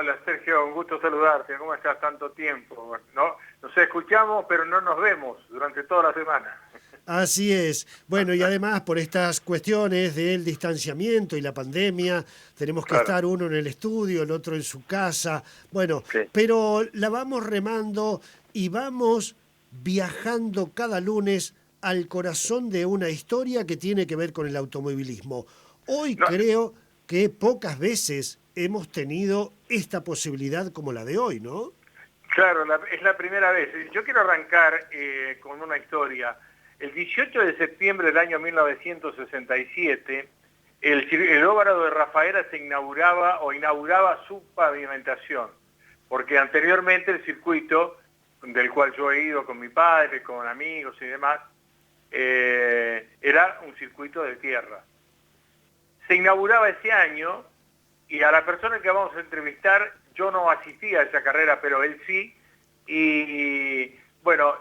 Hola Sergio, un gusto saludarte. ¿Cómo estás tanto tiempo? ¿No? Nos escuchamos, pero no nos vemos durante toda la semana. Así es. Bueno, y además por estas cuestiones del distanciamiento y la pandemia, tenemos que Claro, estar uno en el estudio, el otro en su casa. Bueno, sí. pero la vamos remando y vamos viajando cada lunes al corazón de una historia que tiene que ver con el automovilismo. Hoy No, creo que pocas veces hemos tenido esta posibilidad como la de hoy, ¿no? claro, es la primera vez. Yo quiero arrancar con una historia. El 18 de septiembre del año 1967, el óvalo de Rafaela se inauguraba su pavimentación, porque anteriormente el circuito, del cual yo he ido con mi padre, con amigos y demás, era un circuito de tierra. Se inauguraba ese año y a la persona que vamos a entrevistar, yo no asistí a esa carrera, pero él sí, y bueno,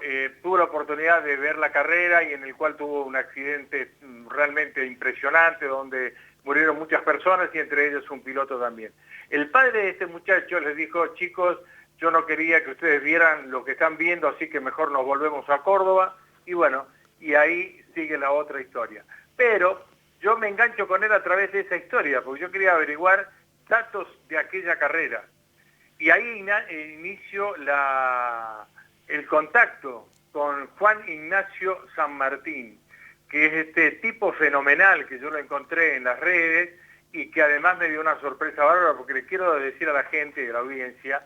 tuve la oportunidad de ver la carrera y en el cual tuvo un accidente realmente impresionante donde murieron muchas personas y entre ellos un piloto también. El padre de este muchacho les dijo: chicos, yo no quería que ustedes vieran lo que están viendo, así que mejor nos volvemos a Córdoba, y bueno, y ahí sigue la otra historia. Pero yo me engancho con él a través de esa historia, porque yo quería averiguar datos de aquella carrera. Y ahí inicio el contacto con Juan Ignacio San Martín, que es este tipo fenomenal que yo lo encontré en las redes y que además me dio una sorpresa bárbara, porque le quiero decir a la gente de la audiencia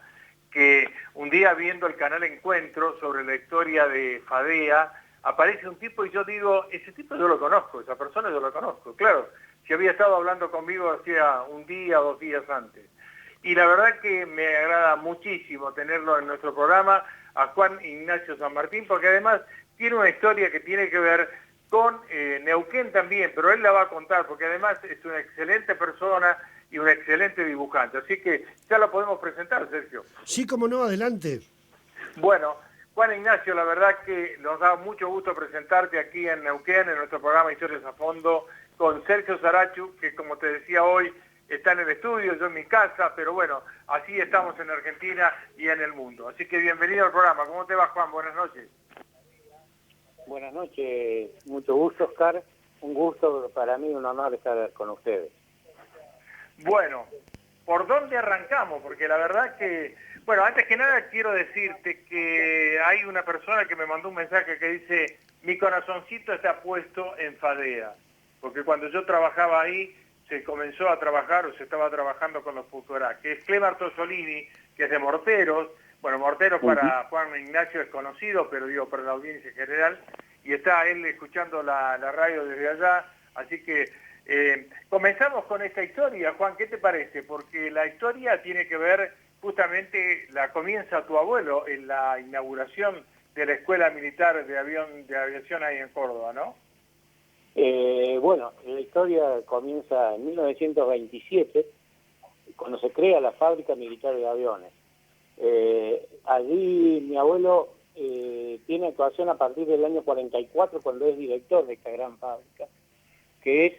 que un día viendo el canal Encuentro sobre la historia de Fadea, aparece un tipo y yo digo: ese tipo yo lo conozco, esa persona yo lo conozco. Claro, si había estado hablando conmigo hacía un día o 2 días antes. Y la verdad que me agrada muchísimo tenerlo en nuestro programa, a Juan Ignacio San Martín, porque además tiene una historia que tiene que ver con Neuquén también, pero él la va a contar, porque además es una excelente persona y un excelente dibujante. Así que ya lo podemos presentar, Sergio. Sí, como no, adelante. Bueno, Juan Ignacio, la verdad que nos da mucho gusto presentarte aquí en Neuquén, en nuestro programa Historias a Fondo, con Sergio Sarachu, que como te decía hoy, está en el estudio, yo en mi casa, pero bueno, así estamos en Argentina y en el mundo. Así que bienvenido al programa. ¿Cómo te va, Juan? Buenas noches. Buenas noches, mucho gusto, Oscar. Un gusto para mí, un honor estar con ustedes. Bueno, ¿por dónde arrancamos? Porque la verdad que, bueno, antes que nada quiero decirte que hay una persona que me mandó un mensaje que dice: mi corazoncito está puesto en Fadea, porque cuando yo trabajaba ahí se comenzó a trabajar o se estaba trabajando con los Pucorá, que es Clemar Tosolini, que es de Morteros. Bueno, Morteros para Juan Ignacio es conocido, pero digo para la audiencia en general, y está él escuchando la radio desde allá, así que comenzamos con esta historia. Juan, ¿qué te parece? Porque la historia tiene que ver, justamente la comienza tu abuelo en la inauguración de la Escuela Militar de Aviación ahí en Córdoba, ¿no? Bueno, la historia comienza en 1927, cuando se crea la Fábrica Militar de Aviones. Allí mi abuelo tiene actuación a partir del año 44, cuando es director de esta gran fábrica, que es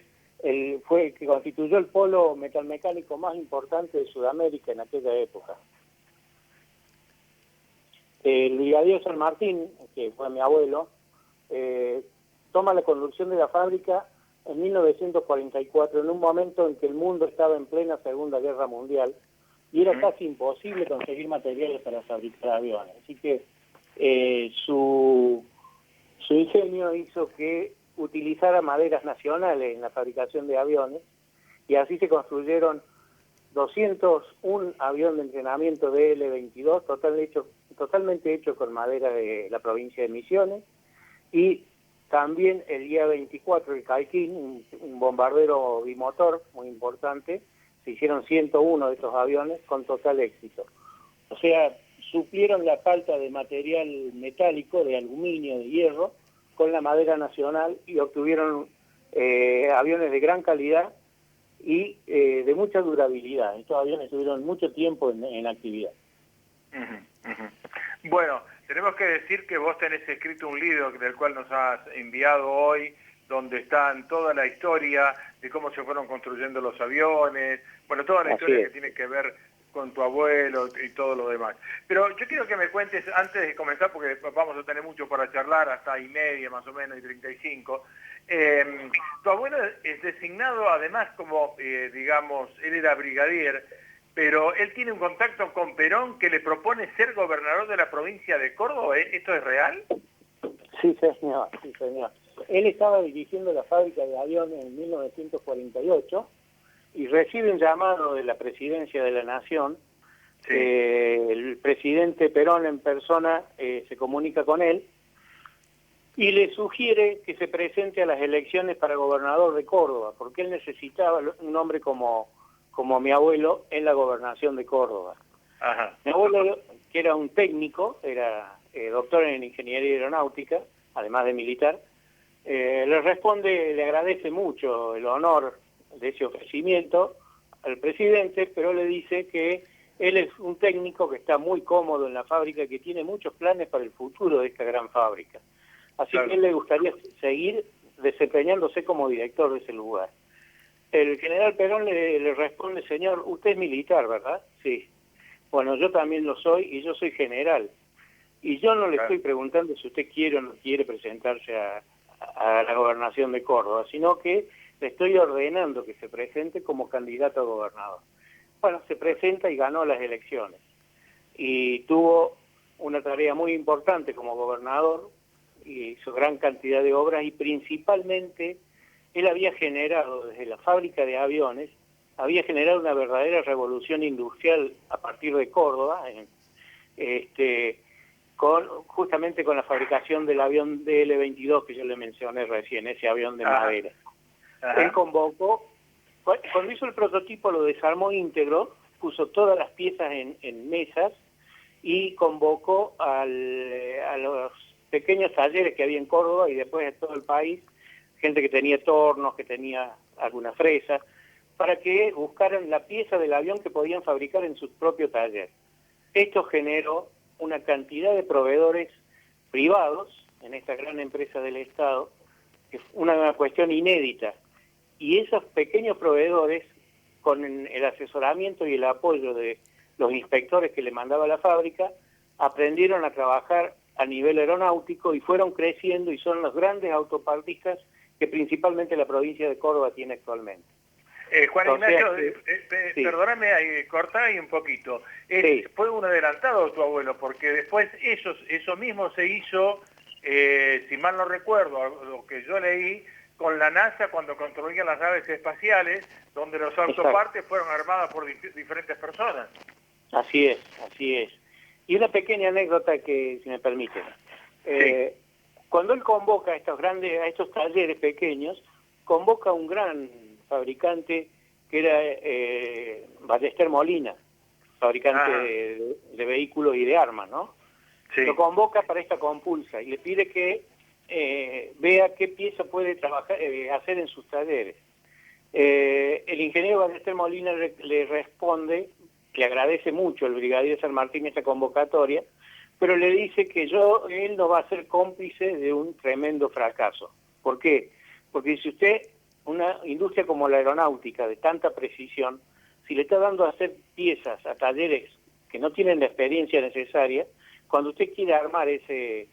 fue el que constituyó el polo metalmecánico más importante de Sudamérica en aquella época. El brigadier San Martín, que fue mi abuelo, toma la conducción de la fábrica en 1944, en un momento en que el mundo estaba en plena Segunda Guerra Mundial y era casi imposible conseguir materiales para fabricar aviones. Así que su ingenio hizo que utilizara maderas nacionales en la fabricación de aviones, y así se construyeron 201 aviones de entrenamiento de L-22, totalmente hecho con madera de la provincia de Misiones, y también el IA-24, el Calquín, un bombardero bimotor muy importante. Se hicieron 101 de estos aviones con total éxito. O sea, suplieron la falta de material metálico, de aluminio, de hierro, con la madera nacional, y obtuvieron aviones de gran calidad y de mucha durabilidad. Estos aviones estuvieron mucho tiempo en actividad. Bueno, tenemos que decir que vos tenés escrito un libro del cual nos has enviado hoy, donde están toda la historia de cómo se fueron construyendo los aviones, bueno, toda la historia que tiene que ver con tu abuelo y todo lo demás. Pero yo quiero que me cuentes, antes de comenzar, porque vamos a tener mucho para charlar, hasta y media más o menos, y 35, tu abuelo es designado además como, digamos, él era brigadier, pero él tiene un contacto con Perón que le propone ser gobernador de la provincia de Córdoba. ¿Esto es real? Sí, señor, sí, señor. Él estaba dirigiendo la fábrica de aviones en 1948 y recibe un llamado de la Presidencia de la Nación. Sí. El presidente Perón en persona se comunica con él y le sugiere que se presente a las elecciones para gobernador de Córdoba, porque él necesitaba un hombre como mi abuelo en la gobernación de Córdoba. Ajá. Mi abuelo, que era un técnico, era doctor en ingeniería aeronáutica, además de militar, le responde, le agradece mucho el honor de ese ofrecimiento al presidente, pero le dice que él es un técnico que está muy cómodo en la fábrica, que tiene muchos planes para el futuro de esta gran fábrica. Así Claro. que él le gustaría seguir desempeñándose como director de ese lugar. El general Perón le responde, señor, usted es militar, ¿verdad? Sí. Bueno, yo también lo soy y yo soy general. Y yo no le Claro. estoy preguntando si usted quiere o no quiere presentarse a la gobernación de Córdoba, sino que le estoy ordenando que se presente como candidato a gobernador. Bueno, se presenta y ganó las elecciones. Y tuvo una tarea muy importante como gobernador, y hizo gran cantidad de obras, y principalmente él había generado desde la fábrica de aviones, había generado una verdadera revolución industrial a partir de Córdoba, justamente con la fabricación del avión DL-22 que yo le mencioné recién, ese avión de madera. Ajá. Él convocó, cuando hizo el prototipo lo desarmó íntegro, puso todas las piezas en mesas y convocó a los pequeños talleres que había en Córdoba y después en todo el país, gente que tenía tornos, que tenía alguna fresa, para que buscaran la pieza del avión que podían fabricar en su propio taller. Esto generó una cantidad de proveedores privados en esta gran empresa del Estado, que es una cuestión inédita. Y esos pequeños proveedores, con el asesoramiento y el apoyo de los inspectores que le mandaba la fábrica, aprendieron a trabajar a nivel aeronáutico y fueron creciendo y son los grandes autopartistas que principalmente la provincia de Córdoba tiene actualmente. Juan Ignacio, sí. perdóname, cortá ahí un poquito. Sí. Fue un adelantado tu abuelo, porque después eso mismo se hizo, si mal no recuerdo, lo que yo leí, con la NASA cuando construían las naves espaciales, donde los autopartes fueron armadas por diferentes personas. Así es, así es. Y una pequeña anécdota que, si me permiten. Sí. Cuando él convoca a estos talleres pequeños, convoca a un gran fabricante que era Ballester Molina, fabricante de vehículos y de armas, ¿no? Sí. Lo convoca para esta compulsa y le pide que vea qué pieza puede hacer en sus talleres. El ingeniero Ballester Molina le responde, le agradece mucho el brigadier San Martín esta convocatoria, pero le dice que él no va a ser cómplice de un tremendo fracaso. ¿Por qué? Porque si usted, una industria como la aeronáutica de tanta precisión, si le está dando a hacer piezas a talleres que no tienen la experiencia necesaria, cuando usted quiere armar ese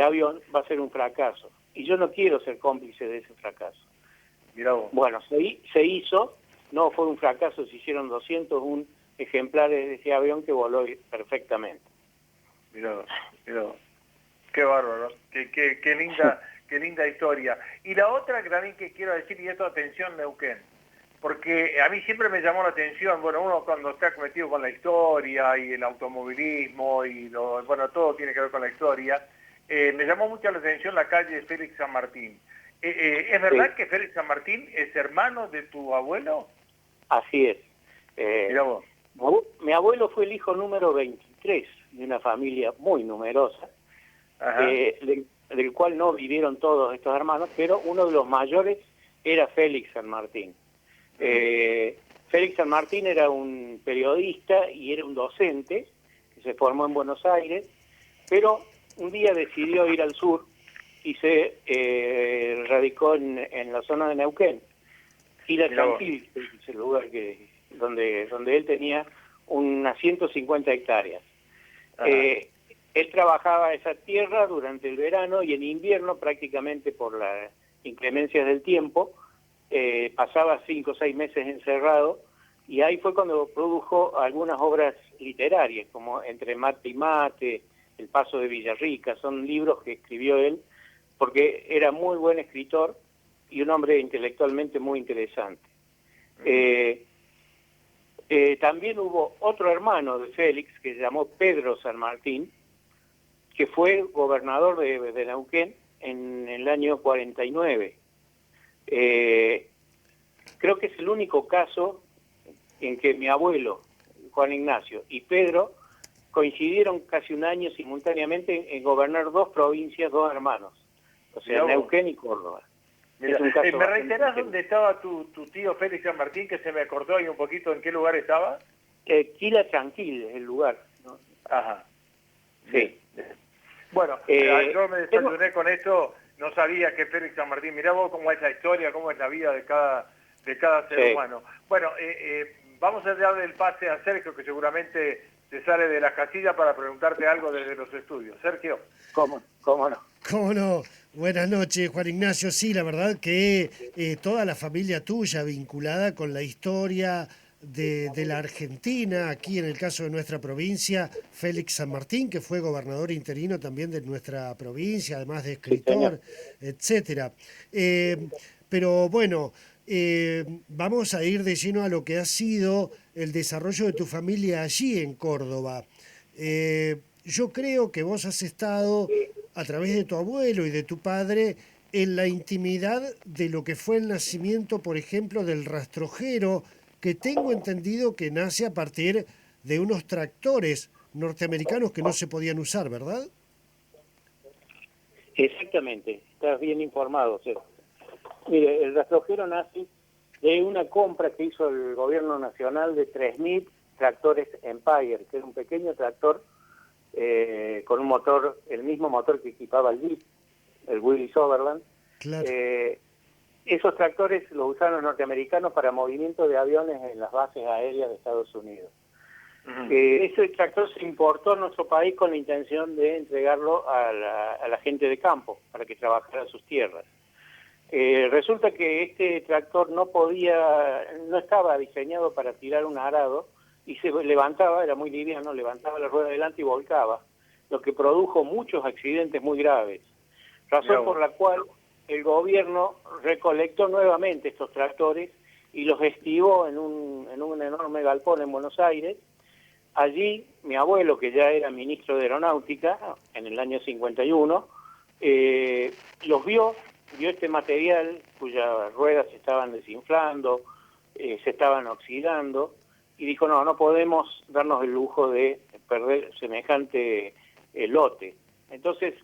avión va a ser un fracaso. Y yo no quiero ser cómplice de ese fracaso. Mirá vos. Bueno, se hizo, no fue un fracaso, se hicieron 201 ejemplares de ese avión que voló perfectamente. Mirá vos. Qué bárbaro, qué linda historia. Y la otra que también que quiero decir, y esto, atención Neuquén, porque a mí siempre me llamó la atención, bueno, uno cuando está metido con la historia y el automovilismo y todo tiene que ver con la historia, me llamó mucho la atención la calle Félix San Martín. ¿Es verdad que Félix San Martín es hermano de tu abuelo? Así es. Mirá vos. Mi abuelo fue el hijo número 23 de una familia muy numerosa, del cual no vivieron todos estos hermanos, pero uno de los mayores era Félix San Martín. Félix San Martín era un periodista y era un docente que se formó en Buenos Aires, pero un día decidió ir al sur y se radicó en la zona de Neuquén. Y la Chantil, es el lugar donde él tenía unas 150 hectáreas. Él trabajaba esa tierra durante el verano y en invierno, prácticamente por las inclemencias del tiempo, pasaba 5 o 6 meses encerrado, y ahí fue cuando produjo algunas obras literarias, como Entre mate y mate, El paso de Villarrica. Son libros que escribió él, porque era muy buen escritor y un hombre intelectualmente muy interesante. También hubo otro hermano de Félix, que se llamó Pedro San Martín, que fue gobernador de Neuquén en el año 49. Creo que es el único caso en que mi abuelo, Juan Ignacio, y Pedro coincidieron casi un año simultáneamente en gobernar 2 provincias, 2 hermanos, o sea, Neuquén y Córdoba. Mira, Es un caso ¿me reiterás dónde estaba tu tío Félix San Martín, que se me acordó ahí un poquito en qué lugar estaba? Quila Tranquil es el lugar, ¿no? Ajá. Sí. Bueno, yo me desayuné con esto, no sabía que Félix San Martín, mirá vos cómo es la historia, cómo es la vida de cada ser humano. Bueno, vamos a darle el pase a Sergio, que seguramente te sale de la casilla para preguntarte algo desde los estudios. Sergio. ¿Cómo no? ¿Cómo no? Buenas noches, Juan Ignacio. Sí, la verdad que toda la familia tuya vinculada con la historia de la Argentina, aquí en el caso de nuestra provincia, Félix San Martín, que fue gobernador interino también de nuestra provincia, además de escritor, etcétera. Pero bueno, vamos a ir de lleno a lo que ha sido el desarrollo de tu familia allí en Córdoba. Yo creo que vos has estado, a través de tu abuelo y de tu padre, en la intimidad de lo que fue el nacimiento, por ejemplo, del rastrojero, que tengo entendido que nace a partir de unos tractores norteamericanos que no se podían usar, ¿verdad? Exactamente, estás bien informado, Sergio. Mire, el rastrojero nace de una compra que hizo el gobierno nacional de 3.000 tractores Empire, que era un pequeño tractor con un motor, el mismo motor que equipaba el Jeep, el Willys Overland. Claro. Esos tractores los usaron los norteamericanos para movimiento de aviones en las bases aéreas de Estados Unidos. Ese tractor se importó a nuestro país con la intención de entregarlo a la gente de campo, para que trabajara sus tierras. Resulta que este tractor no estaba diseñado para tirar un arado, y se levantaba, era muy liviano, levantaba la rueda adelante y volcaba, lo que produjo muchos accidentes muy graves. Razón por la cual el gobierno recolectó nuevamente estos tractores y los estivó en un enorme galpón en Buenos Aires. Allí mi abuelo, que ya era ministro de Aeronáutica en el año 51, los vio este material cuyas ruedas se estaban desinflando, se estaban oxidando, y dijo, no podemos darnos el lujo de perder semejante lote. Entonces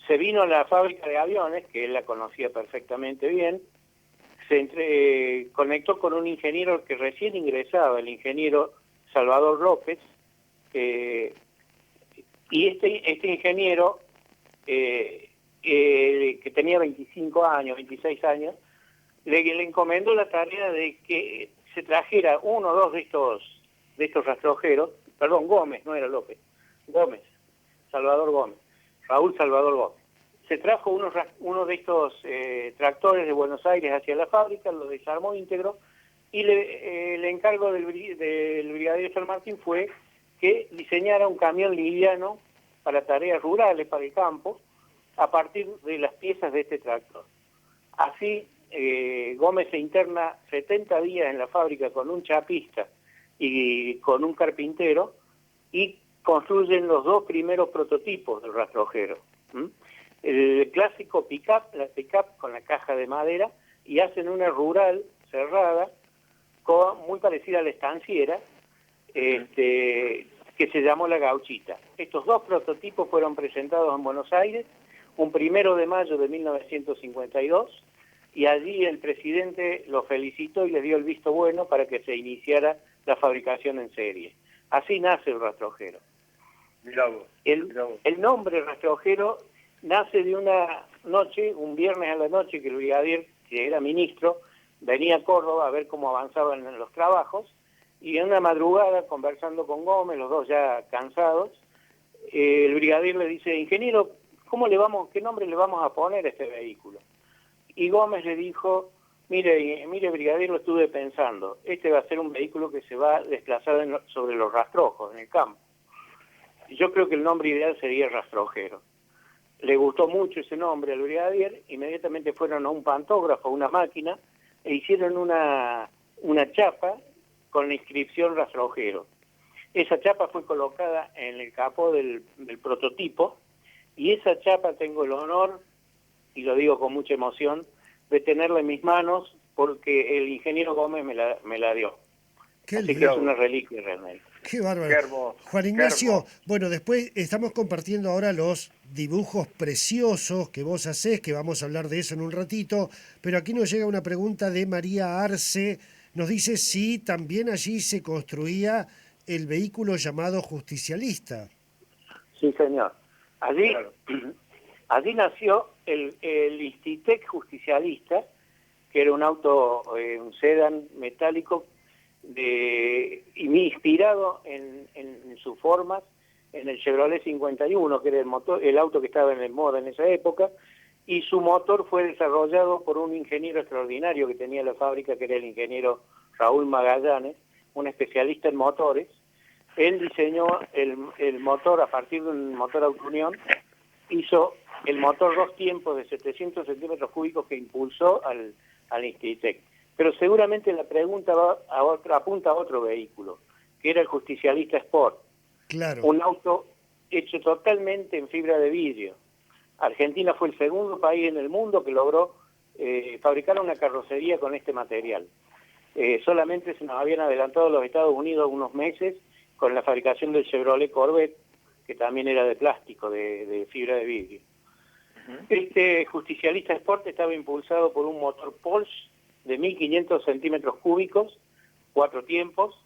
se vino a la fábrica de aviones, que él la conocía perfectamente bien, se conectó con un ingeniero que recién ingresaba, el ingeniero Salvador López, y este ingeniero, que tenía 25 años, 26 años, le encomendó la tarea de que se trajera 1 o 2 de estos rastrojeros, perdón, Gómez, no era López, Gómez, Salvador Gómez, Raúl Salvador Gómez. Se trajo uno de estos tractores de Buenos Aires hacia la fábrica, lo desarmó íntegro, y el encargo del brigadier San Martín fue que diseñara un camión liviano para tareas rurales, para el campo, a partir de las piezas de este tractor. Así, Gómez se interna 70 días en la fábrica con un chapista y con un carpintero, y construyen los 2 primeros prototipos del rastrojero. El clásico pick-up, la pick-up con la caja de madera, y hacen una rural cerrada, muy parecida a la estanciera, que se llamó La Gauchita. Estos 2 prototipos fueron presentados en Buenos Aires un 1 de mayo de 1952, y allí el presidente los felicitó y les dio el visto bueno para que se iniciara la fabricación en serie. Así nace el rastrojero. Mirá vos. El nombre rastrojero nace de una noche, un viernes a la noche, que el brigadier, que era ministro, venía a Córdoba a ver cómo avanzaban los trabajos, Y en una madrugada, conversando con Gómez, los dos ya cansados, el brigadier le dice, ingeniero, ¿qué nombre le vamos a poner a este vehículo? Y Gómez le dijo, mire, brigadier, lo estuve pensando, este va a ser un vehículo que se va a desplazar sobre los rastrojos, en el campo. Yo creo que el nombre ideal sería rastrojero. Le gustó mucho ese nombre al brigadier, inmediatamente fueron a un pantógrafo, a una máquina, e hicieron una chapa con la inscripción rastrojero. Esa chapa fue colocada en el capó del prototipo, y esa chapa tengo el honor, y lo digo con mucha emoción, de tenerla en mis manos, porque el ingeniero Gómez me la dio. Así que es una reliquia realmente. Qué bárbaro. Qué hermoso. Juan Ignacio, bueno, después estamos compartiendo ahora los dibujos preciosos que vos hacés, que vamos a hablar de eso en un ratito, pero aquí nos llega una pregunta de María Arce, nos dice si también allí se construía el vehículo llamado justicialista. Sí, señor. Allí, Claro. allí nació el Institec justicialista, que era un auto, un sedán metálico, inspirado en sus formas en el Chevrolet 51, que era el auto que estaba en el moda en esa época, y su motor fue desarrollado por un ingeniero extraordinario que tenía la fábrica, que era el ingeniero Raúl Magallanes, un especialista en motores. Él diseñó el motor a partir de un motor Autounión, hizo el motor 2 tiempos de 700 centímetros cúbicos que impulsó al Institec. Pero seguramente la pregunta apunta a otro vehículo, que era el Justicialista Sport. Claro. Un auto hecho totalmente en fibra de vidrio. Argentina fue el segundo país en el mundo que logró fabricar una carrocería con este material. Solamente se nos habían adelantado los Estados Unidos unos meses con la fabricación del Chevrolet Corvette, que también era de plástico, de fibra de vidrio. Este Justicialista Sport estaba impulsado por un motor Porsche de 1500 centímetros cúbicos, 4 tiempos,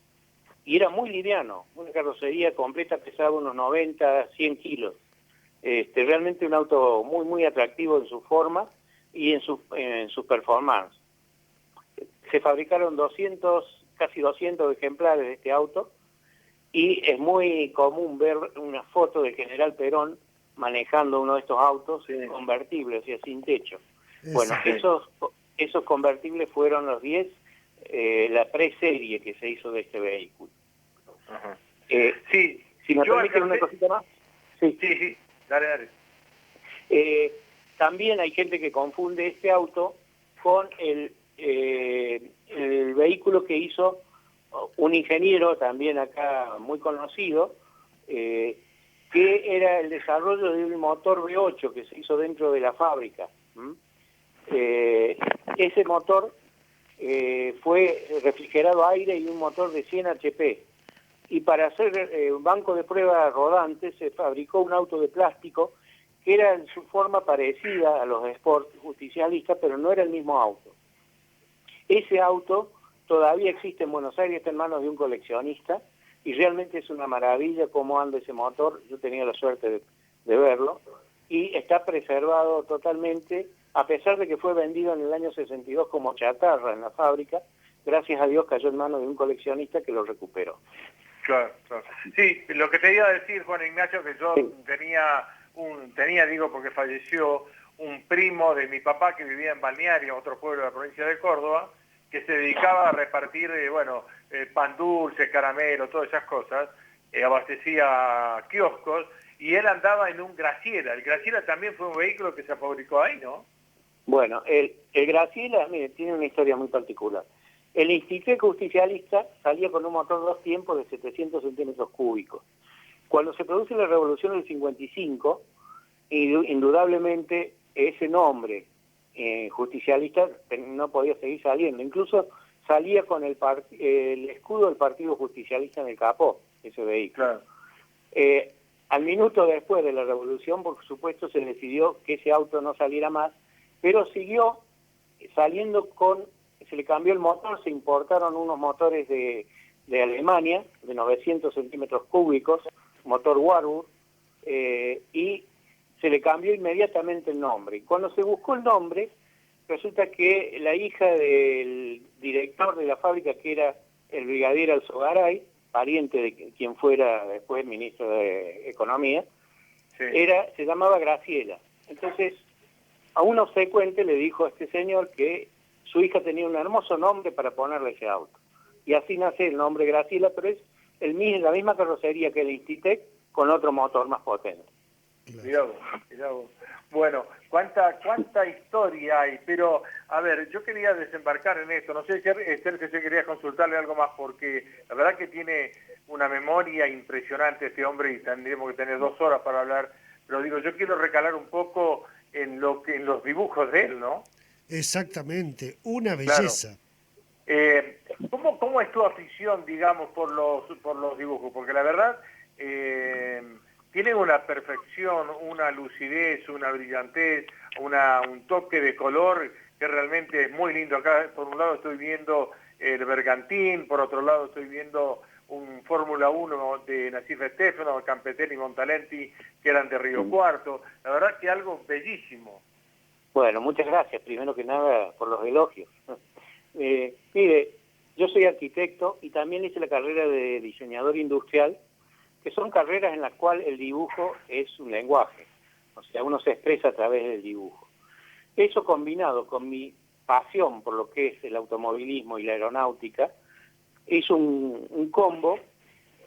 y era muy liviano. Una carrocería completa pesaba unos 90, 100 kilos. Realmente un auto muy, muy atractivo en su forma y en su performance. Se fabricaron casi 200 ejemplares de este auto, y es muy común ver una foto del general Perón manejando uno de estos autos convertibles, o sea, sin techo. Bueno, esos convertibles fueron los 10, la preserie que se hizo de este vehículo. Ajá. Sí, si me permiten una cosita más. Sí, dale. También hay gente que confunde este auto con el vehículo que hizo un ingeniero también acá muy conocido, que era el desarrollo de un motor V8 que se hizo dentro de la fábrica. Ese motor fue refrigerado a aire y un motor de 100 HP. Y para hacer un banco de pruebas rodante se fabricó un auto de plástico que era en su forma parecida a los Sport justicialistas, pero no era el mismo auto. Ese auto todavía existe en Buenos Aires, está en manos de un coleccionista, y realmente es una maravilla cómo anda ese motor. Yo tenía la suerte de verlo, y está preservado totalmente, a pesar de que fue vendido en el año 62 como chatarra en la fábrica. Gracias a Dios cayó en manos de un coleccionista que lo recuperó. Claro. Sí, lo que te iba a decir, Juan Ignacio, que yo tenía, porque falleció, un primo de mi papá que vivía en Balneario, otro pueblo de la provincia de Córdoba, que se dedicaba a repartir, pan dulce, caramelo, todas esas cosas, abastecía kioscos, y él andaba en un Graciela. El Graciela también fue un vehículo que se fabricó ahí, ¿no? Bueno, el Graciela, mire, tiene una historia muy particular. El Institec Justicialista salía con un motor 2 tiempos de 700 centímetros cúbicos. Cuando se produce la Revolución del 55, indudablemente ese nombre justicialista no podía seguir saliendo. Incluso salía con el escudo del Partido Justicialista en el capó, ese vehículo. Claro. Al minuto después de la Revolución, por supuesto, se decidió que ese auto no saliera más, pero siguió saliendo se le cambió el motor, se importaron unos motores de Alemania, de 900 centímetros cúbicos, motor Warburg, y se le cambió inmediatamente el nombre. Y cuando se buscó el nombre, resulta que la hija del director de la fábrica, que era el brigadier Alzogaray, pariente de quien fuera después ministro de Economía, Sí. se llamaba Graciela. Entonces, a un obsecuente le dijo a este señor que su hija tenía un hermoso nombre para ponerle ese auto. Y así nace el nombre Graciela, pero es la misma carrocería que el Institec, con otro motor más potente. Mirá vos, mirá vos. Bueno, cuánta historia hay, pero a ver, yo quería desembarcar en esto, no sé, Sergio, si quería consultarle algo más, porque la verdad que tiene una memoria impresionante este hombre y tendríamos que tener 2 horas para hablar, pero digo, yo quiero recalar un poco en los dibujos de él, ¿no? Exactamente, una Claro. belleza. ¿Cómo es tu afición, digamos, por los dibujos? Porque la verdad, tienen una perfección, una lucidez, una brillantez, un toque de color que realmente es muy lindo. Acá, por un lado, estoy viendo el Bergantín, por otro lado, estoy viendo un Fórmula 1 de Nassif Stefano, Campetelli y Montalenti, que eran de Río Cuarto. La verdad que algo bellísimo. Bueno, muchas gracias, primero que nada, por los elogios. Mire, yo soy arquitecto y también hice la carrera de diseñador industrial, que son carreras en las cuales el dibujo es un lenguaje, o sea, uno se expresa a través del dibujo. Eso combinado con mi pasión por lo que es el automovilismo y la aeronáutica, es un combo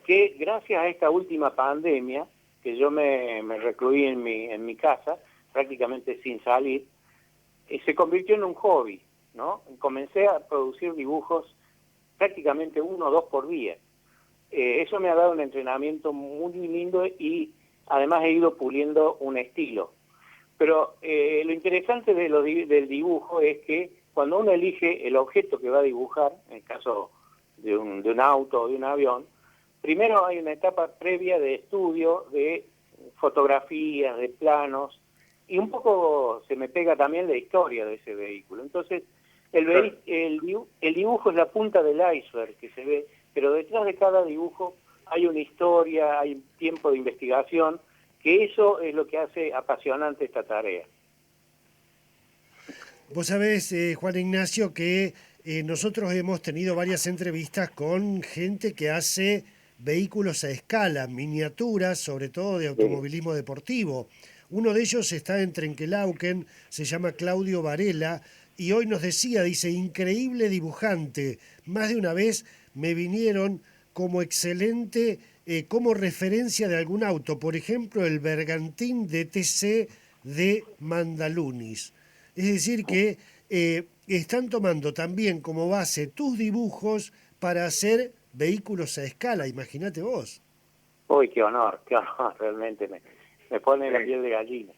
que gracias a esta última pandemia, que yo me recluí en mi casa, prácticamente sin salir, se convirtió en un hobby, ¿no? Comencé a producir dibujos prácticamente 1 o 2 por día. Eso me ha dado un entrenamiento muy lindo y además he ido puliendo un estilo. Pero lo interesante del dibujo es que cuando uno elige el objeto que va a dibujar, en el caso de un auto o de un avión, primero hay una etapa previa de estudio, de fotografías, de planos, y un poco se me pega también la historia de ese vehículo. Entonces, el dibujo es la punta del iceberg que se ve, pero detrás de cada dibujo hay una historia, hay tiempo de investigación, que eso es lo que hace apasionante esta tarea. Vos sabés, Juan Ignacio, que nosotros hemos tenido varias entrevistas con gente que hace vehículos a escala, miniaturas, sobre todo de automovilismo deportivo. Uno de ellos está en Trenquelauquen, se llama Claudio Varela, y hoy nos decía, dice, increíble dibujante. Más de una vez me vinieron como excelente, como referencia de algún auto, por ejemplo, el Bergantín DTC de Mandalunis. Es decir, que están tomando también como base tus dibujos para hacer vehículos a escala, imagínate vos. Uy, qué honor, realmente me pone la piel de gallina.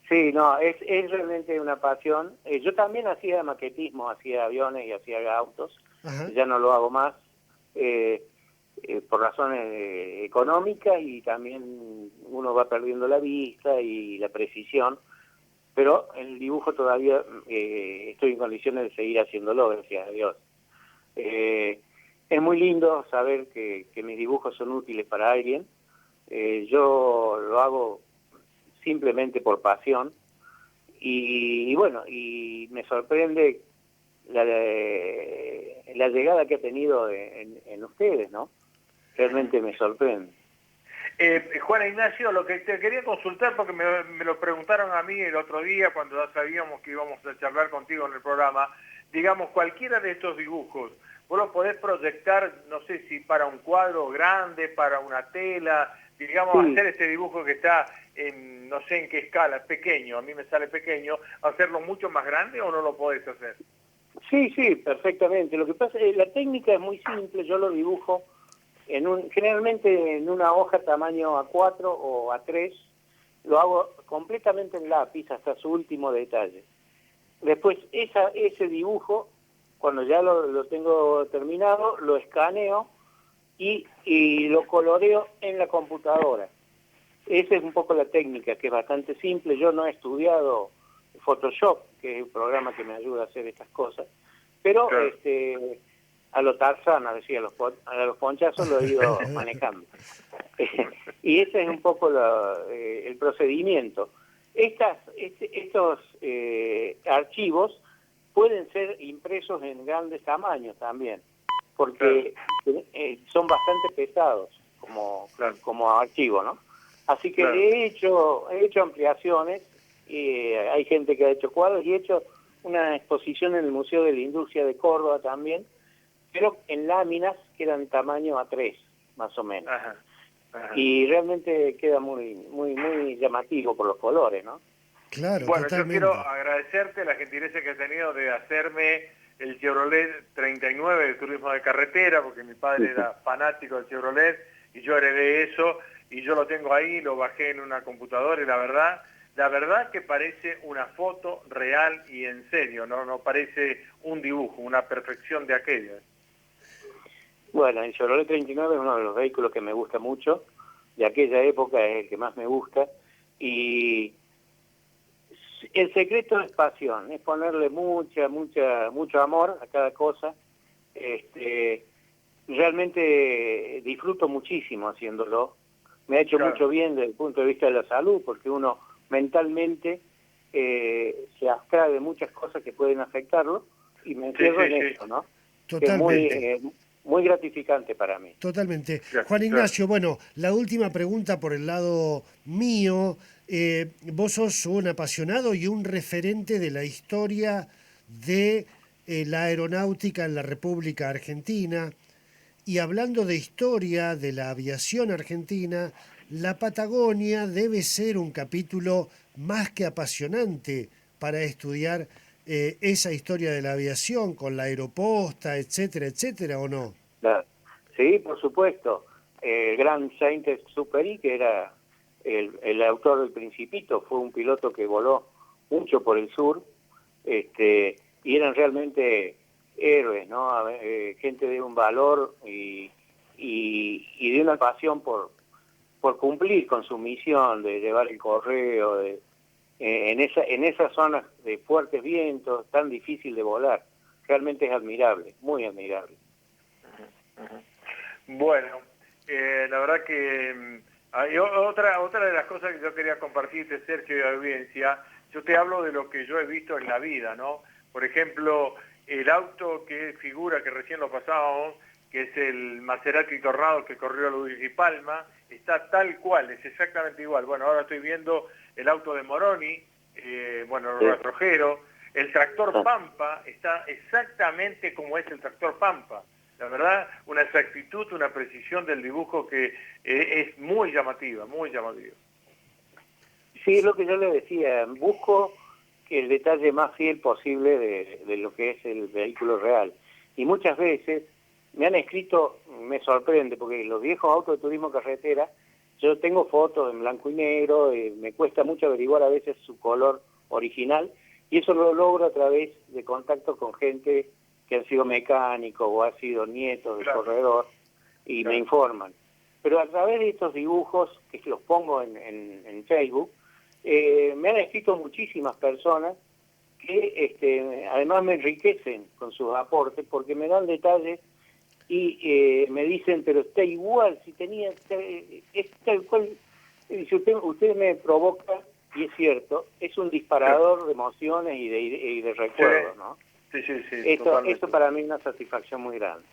Sí, no, es realmente una pasión. Yo también hacía maquetismo, hacía aviones y hacía autos. Ajá. Ya no lo hago más por razones económicas y también uno va perdiendo la vista y la precisión. Pero el dibujo todavía estoy en condiciones de seguir haciéndolo, gracias a Dios. Es muy lindo saber que mis dibujos son útiles para alguien. Yo lo hago simplemente por pasión y bueno, y me sorprende la llegada que ha tenido en ustedes, ¿no? Realmente me sorprende. Juan Ignacio, lo que te quería consultar, porque me lo preguntaron a mí el otro día cuando ya sabíamos que íbamos a charlar contigo en el programa, digamos, cualquiera de estos dibujos, vos lo podés proyectar, no sé si para un cuadro grande, para una tela, digamos, Sí. hacer este dibujo que está en, no sé en qué escala, pequeño, a mí me sale pequeño, hacerlo mucho más grande o no lo podés hacer. Sí, perfectamente. Lo que pasa es que la técnica es muy simple, yo lo dibujo generalmente en una hoja tamaño A4 o A3, lo hago completamente en lápiz hasta su último detalle. Después ese dibujo, cuando ya lo tengo terminado, lo escaneo y lo coloreo en la computadora. Esa es un poco la técnica, que es bastante simple. Yo no he estudiado Photoshop, que es el programa que me ayuda a hacer estas cosas, pero Claro. a lo Tarzán, a decir, a los ponchazos lo he ido manejando. Y ese es un poco el procedimiento. Estos archivos pueden ser impresos en grandes tamaños también, porque son bastante pesados como archivo, ¿no? Así que he hecho ampliaciones, y hay gente que ha hecho cuadros, y he hecho una exposición en el Museo de la Industria de Córdoba también, pero en láminas que eran tamaño A3, más o menos. Ajá. Y realmente queda muy llamativo por los colores, ¿no? Claro, Bueno, totalmente. yo quiero agradecerte la gentileza que has tenido de hacerme el Chevrolet 39 de turismo de carretera, porque mi padre era fanático del Chevrolet y yo heredé eso, y yo lo tengo ahí, lo bajé en una computadora, y la verdad que parece una foto real y en serio, no parece un dibujo, una perfección de aquella. Bueno, el Chevrolet 39 es uno de los vehículos que me gusta mucho, de aquella época es el que más me gusta, y el secreto es pasión, es ponerle mucho amor a cada cosa. Realmente disfruto muchísimo haciéndolo. Me ha hecho mucho bien desde el punto de vista de la salud, porque uno mentalmente se abstrae de muchas cosas que pueden afectarlo, y me encierro en eso, ¿no? Totalmente. Que es muy gratificante para mí. Totalmente. Juan Ignacio, bueno, la última pregunta por el lado mío. Vos sos un apasionado y un referente de la historia de la aeronáutica en la República Argentina. Y hablando de historia de la aviación argentina, la Patagonia debe ser un capítulo más que apasionante para estudiar esa historia de la aviación con la aeroposta, etcétera, etcétera, ¿o no? Claro. Sí, por supuesto. El gran Saint-Exupéry, que era el autor del Principito, fue un piloto que voló mucho por el sur, y eran realmente héroes, ¿no? Gente de un valor y de una pasión por cumplir con su misión de llevar el correo en esas zonas de fuertes vientos, tan difícil de volar. Realmente es admirable, muy admirable. Bueno, la verdad que hay otra de las cosas que yo quería compartirte, Sergio, y la audiencia, yo te hablo de lo que yo he visto en la vida, ¿no? Por ejemplo, el auto que figura, que recién lo pasábamos, que es el Maserati Tornado que corrió Luis y Palma, está tal cual, es exactamente igual. Bueno, ahora estoy viendo el auto de Moroni, bueno, el rastrojero, el tractor Pampa está exactamente como es el tractor Pampa. La verdad, una exactitud, una precisión del dibujo que es muy llamativa, muy llamativa. Sí, es lo que yo le decía, busco que el detalle más fiel posible de lo que es el vehículo real. Y muchas veces me han escrito, me sorprende, porque los viejos autos de turismo carretera, yo tengo fotos en blanco y negro, me cuesta mucho averiguar a veces su color original, y eso lo logro a través de contacto con gente que han sido mecánicos o han sido nietos del corredor, y me informan. Pero a través de estos dibujos, que los pongo en Facebook, me han escrito muchísimas personas que además me enriquecen con sus aportes, porque me dan detalles y me dicen, pero está igual, si tenía, es tal cual. Si usted me provoca, y es cierto, es un disparador de emociones y de recuerdos, ¿no? Sí, Esto para mí es una satisfacción muy grande.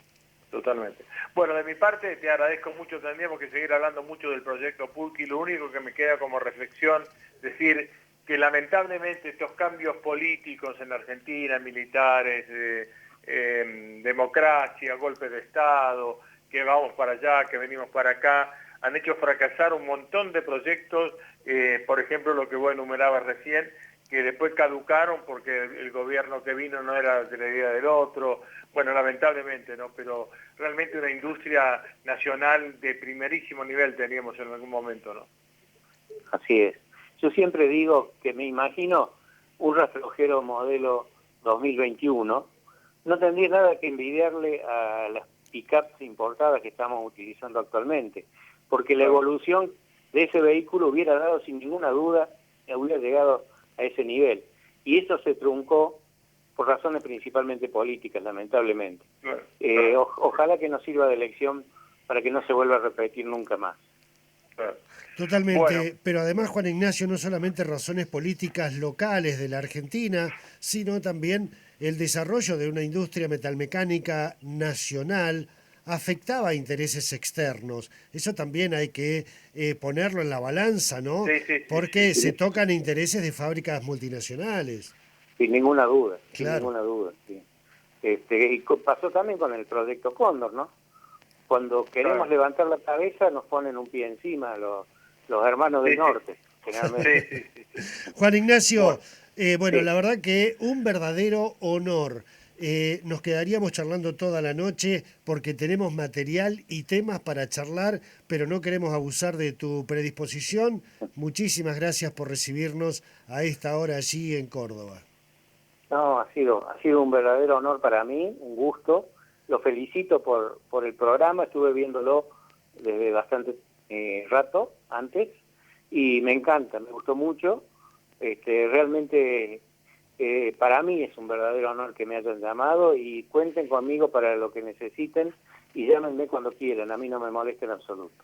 Totalmente. Bueno, de mi parte te agradezco mucho, tendríamos que seguir hablando mucho del proyecto Pulqui, lo único que me queda como reflexión, decir que lamentablemente estos cambios políticos en Argentina, militares, democracia, golpe de Estado, que vamos para allá, que venimos para acá, han hecho fracasar un montón de proyectos, por ejemplo lo que vos enumerabas recién, que después caducaron porque el gobierno que vino no era de la idea del otro. Bueno, lamentablemente, ¿no? Pero realmente una industria nacional de primerísimo nivel teníamos en algún momento, ¿no? Así es. Yo siempre digo que me imagino un rastrojero modelo 2021, no tendría nada que envidiarle a las pickups importadas que estamos utilizando actualmente, porque la evolución de ese vehículo hubiera dado sin ninguna duda, hubiera llegado a ese nivel. Y eso se truncó por razones principalmente políticas, lamentablemente. Ojalá que nos sirva de lección para que no se vuelva a repetir nunca más. Totalmente, Bueno. pero además, Juan Ignacio, no solamente razones políticas locales de la Argentina, sino también el desarrollo de una industria metalmecánica nacional afectaba a intereses externos. Eso también hay que ponerlo en la balanza, ¿no? Sí, sí, sí, Porque sí. se tocan intereses de fábricas multinacionales. Sin ninguna duda, sin Claro. ninguna duda, sí. Pasó también con el proyecto Cóndor, ¿no? Cuando queremos Claro. levantar la cabeza nos ponen un pie encima los hermanos del Sí, sí. norte, Sí, generalmente. sí, sí, sí. Juan Ignacio, bueno, Sí. la verdad que un verdadero honor. Nos quedaríamos charlando toda la noche porque tenemos material y temas para charlar, pero no queremos abusar de tu predisposición. Muchísimas gracias por recibirnos a esta hora allí en Córdoba. No, ha sido un verdadero honor para mí, un gusto. Lo felicito por el programa, estuve viéndolo desde bastante rato antes y me encanta, me gustó mucho. Realmente para mí es un verdadero honor que me hayan llamado y cuenten conmigo para lo que necesiten y llámenme cuando quieran, a mí no me molesta en absoluto.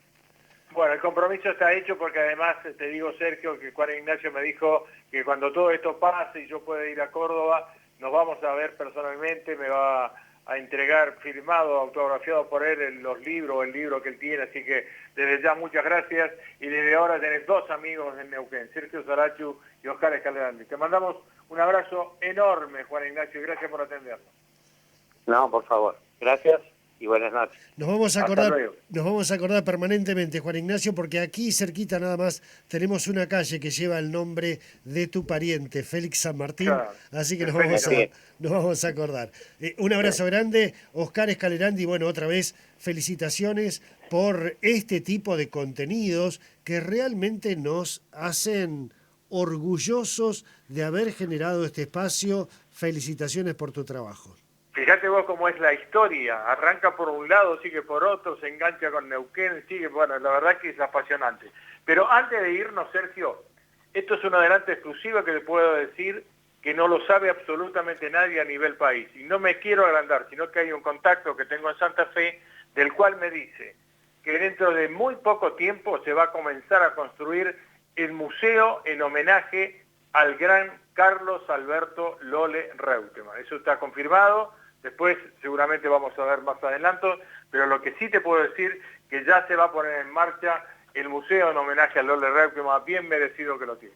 Bueno, el compromiso está hecho porque además te digo, Sergio, que Juan Ignacio me dijo que cuando todo esto pase y yo pueda ir a Córdoba, nos vamos a ver personalmente, me va a entregar firmado, autografiado por él los libros, el libro que él tiene, así que desde ya muchas gracias y desde ahora tenés dos amigos en Neuquén, Sergio Sarachu y Oscar Escalante. Te mandamos un abrazo enorme, Juan Ignacio, y gracias por atendernos. No, por favor, gracias y buenas noches. Nos vamos a Hasta acordar, luego. nos vamos a acordar permanentemente, Juan Ignacio, porque aquí cerquita nada más tenemos una calle que lleva el nombre de tu pariente, Félix San Martín, Claro. así que Félix. nos vamos a acordar. Un abrazo grande, Oscar Escalerandi, bueno, otra vez felicitaciones por este tipo de contenidos que realmente nos hacen orgullosos de haber generado este espacio. Felicitaciones por tu trabajo. Fíjate vos cómo es la historia, arranca por un lado, sigue por otro, se engancha con Neuquén, sigue, bueno, la verdad que es apasionante. Pero antes de irnos, Sergio, esto es un adelanto exclusivo que le puedo decir que no lo sabe absolutamente nadie a nivel país. Y no me quiero agrandar, sino que hay un contacto que tengo en Santa Fe, del cual me dice que dentro de muy poco tiempo se va a comenzar a construir el museo en homenaje al gran Carlos Alberto Lole Reutemann. Eso está confirmado. Después seguramente vamos a ver más adelanto, pero lo que sí te puedo decir que ya se va a poner en marcha el museo en homenaje a Lole Reutemann, bien merecido que lo tiene.